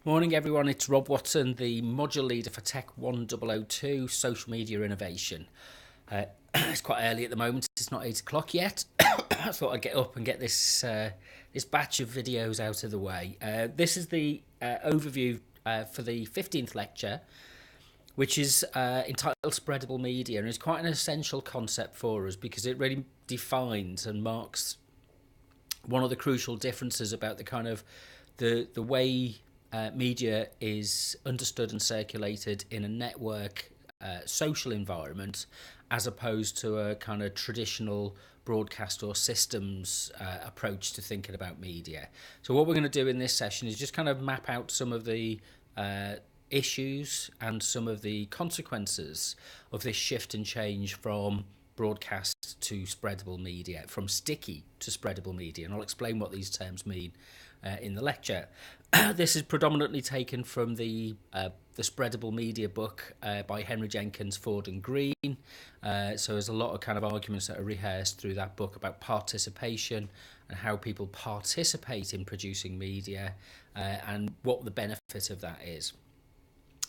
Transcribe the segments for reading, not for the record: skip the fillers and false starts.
Morning everyone, it's Rob Watson, the module leader for TECH1002, Social Media Innovation. It's quite early at the moment, it's not 8 o'clock yet. I thought I'd get up and get this batch of videos out of the way. This is the overview for the 15th lecture, which is entitled Spreadable Media, and it's quite an essential concept for us because it really defines and marks one of the crucial differences about the kind of the way media is understood and circulated in a network social environment as opposed to a kind of traditional broadcast or systems approach to thinking about media. So what we're going to do in this session is just kind of map out some of the issues and some of the consequences of this shift and change from broadcast to spreadable media, from sticky to spreadable media, and I'll explain what these terms mean in the lecture. This is predominantly taken from the Spreadable Media book by Henry Jenkins, Ford and Green. So there's a lot of kind of arguments that are rehearsed through that book about participation and how people participate in producing media and what the benefit of that is.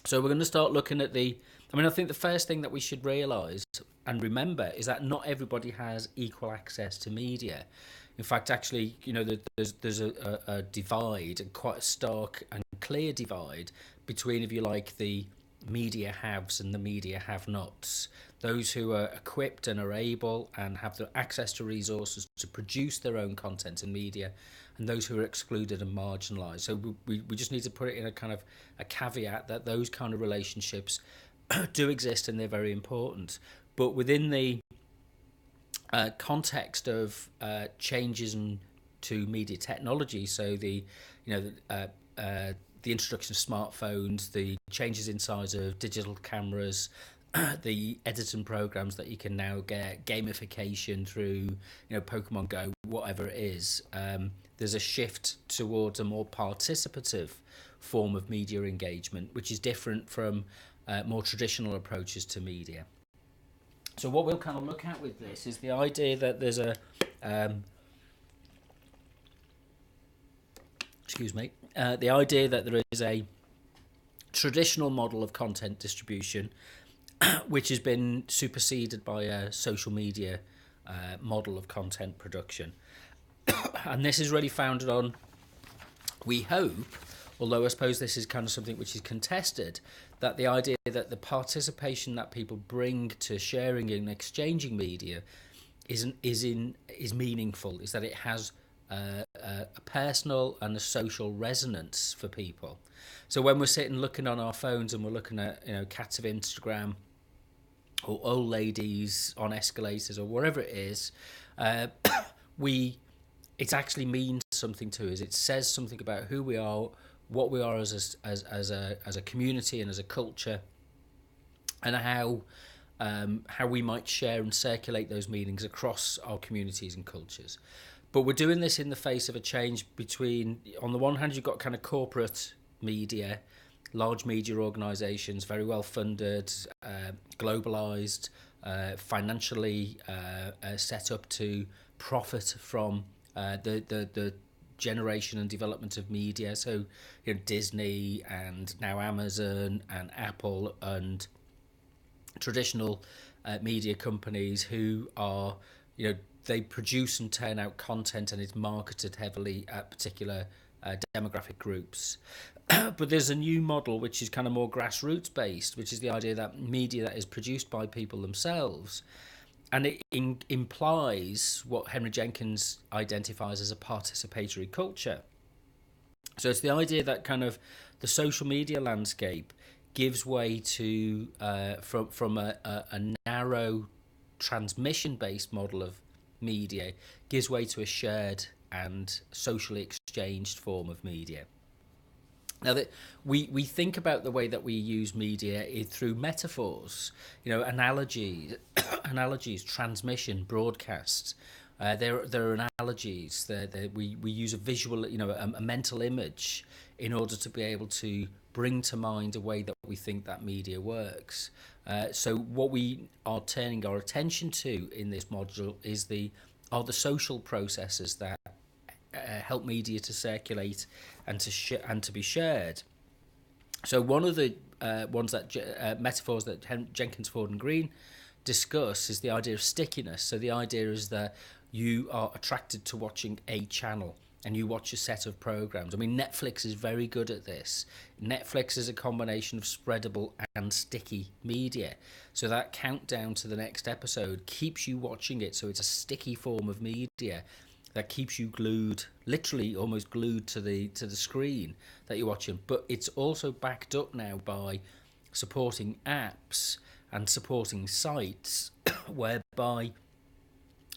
So we're going to start looking at I think the first thing that we should realise and remember is that not everybody has equal access to media. In fact, actually, there's a divide, and quite a stark and clear divide between, if you like, the media haves and the media have-nots. Those who are equipped and are able and have the access to resources to produce their own content and media, and those who are excluded and marginalised. So we just need to put it in a kind of a caveat that those kind of relationships do exist and they're very important. But within the context of changes to media technology, so the introduction of smartphones, the changes in size of digital cameras, the editing programs that you can now get, gamification through Pokemon Go, whatever it is, there's a shift towards a more participative form of media engagement, which is different from more traditional approaches to media. So what we'll kind of look at with this is the idea that there's the idea that there is a traditional model of content distribution which has been superseded by a social media model of content production. And this is really founded on, we hope, although I suppose this is kind of something which is contested, that the idea that the participation that people bring to sharing and exchanging media is meaningful, is that it has a personal and a social resonance for people. So when we're sitting looking on our phones and we're looking at cats of Instagram or old ladies on escalators or wherever it is, it actually means something to us. It says something about who we are, what we are as a community and as a culture, and how we might share and circulate those meanings across our communities and cultures. But we're doing this in the face of a change between, on the one hand, you've got kind of corporate media, large media organisations, very well funded, globalised, financially set up to profit from the generation and development of media. So Disney and now Amazon and Apple and traditional media companies who are they produce and turn out content, and it's marketed heavily at particular demographic groups. But there's a new model which is kind of more grassroots based, which is the idea that media that is produced by people themselves, and it implies what Henry Jenkins identifies as a participatory culture. So it's the idea that kind of the social media landscape gives way to, from a narrow transmission-based model of media, gives way to a shared and socially exchanged form of media. Now, that we think about the way that we use media through metaphors, analogies, transmission, broadcast. There are analogies. We use a visual, a mental image in order to be able to bring to mind a way that we think that media works. So what we are turning our attention to in this module are the social processes that help media to circulate and to be shared. So one of the metaphors that Jenkins, Ford and Green discuss is the idea of stickiness. So the idea is that you are attracted to watching a channel and you watch a set of programs. I mean, Netflix is very good at this. Netflix is a combination of spreadable and sticky media. So that countdown to the next episode keeps you watching it. So it's a sticky form of media that keeps you glued, literally almost glued to the screen that you're watching. But it's also backed up now by supporting apps and supporting sites whereby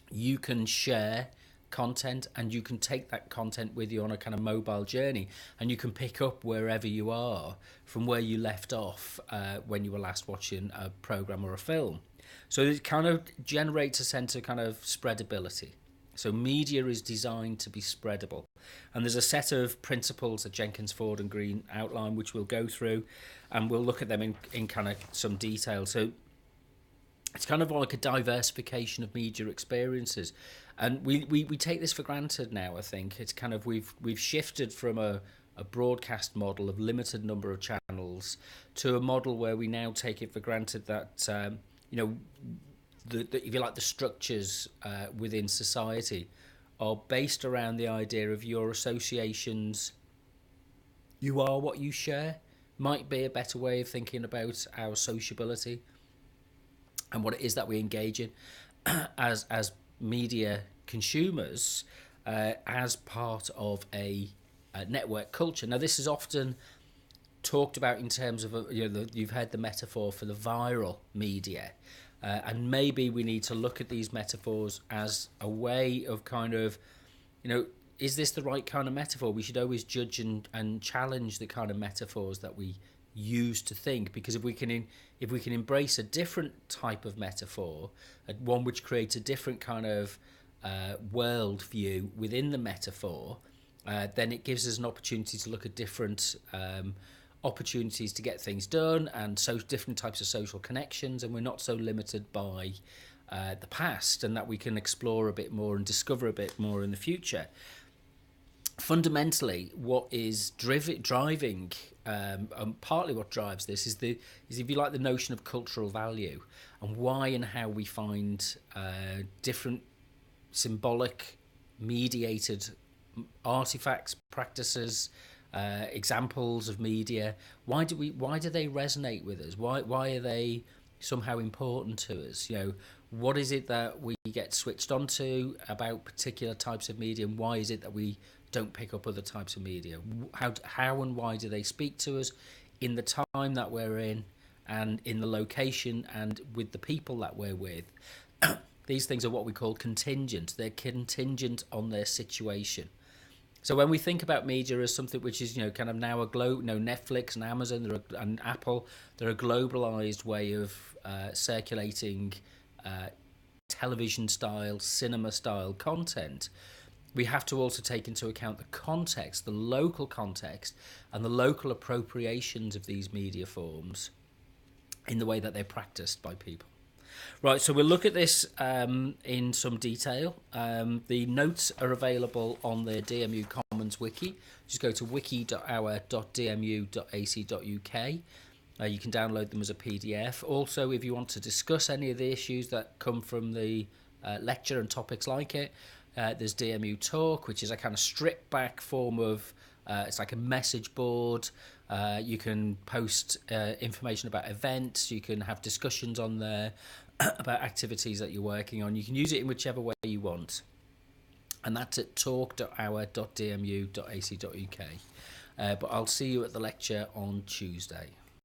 you can share content and you can take that content with you on a kind of mobile journey, and you can pick up wherever you are from where you left off when you were last watching a program or a film. So it kind of generates a sense of kind of spreadability. So media is designed to be spreadable. And there's a set of principles that Jenkins, Ford and Green outline, which we'll go through, and we'll look at them in kind of some detail. So it's kind of like a diversification of media experiences. And we take this for granted now, I think. It's kind of, we've shifted from a broadcast model of limited number of channels to a model where we now take it for granted that, if you like, the structures within society are based around the idea of your associations. You are what you share might be a better way of thinking about our sociability and what it is that we engage in as media consumers as part of a network culture. Now, this is often talked about in terms of you've heard the metaphor for the viral media. And maybe we need to look at these metaphors as a way of kind of, is this the right kind of metaphor? We should always judge and challenge the kind of metaphors that we use to think, because if we can embrace a different type of metaphor, one which creates a different kind of world view within the metaphor, then it gives us an opportunity to look at different opportunities to get things done and so different types of social connections, and we're not so limited by the past, and that we can explore a bit more and discover a bit more in the future. Fundamentally, what is driving and partly what drives this is if you like, the notion of cultural value, and why and how we find different symbolic mediated artifacts, practices, examples of media. Why do they resonate with us? Why are they somehow important to us? What is it that we get switched onto about particular types of media, and why is it that we don't pick up other types of media? How and why do they speak to us in the time that we're in, and in the location, and with the people that we're with? These things are what we call contingent. They're contingent on their situation. So when we think about media as something which is, kind of now Netflix and Amazon and Apple, they're a globalized way of circulating television-style, cinema-style content. We have to also take into account the context, the local context, and the local appropriations of these media forms in the way that they're practiced by people. Right, so we'll look at this in some detail. The notes are available on the DMU Commons wiki. Just go to wiki.our.dmu.ac.uk. You can download them as a PDF. Also, if you want to discuss any of the issues that come from the lecture and topics like it, there's DMU Talk, which is a kind of stripped back form of, it's like a message board. You can post information about events. You can have discussions on there about activities that you're working on. You can use it in whichever way you want. And that's at talk.our.dmu.ac.uk. But I'll see you at the lecture on Tuesday.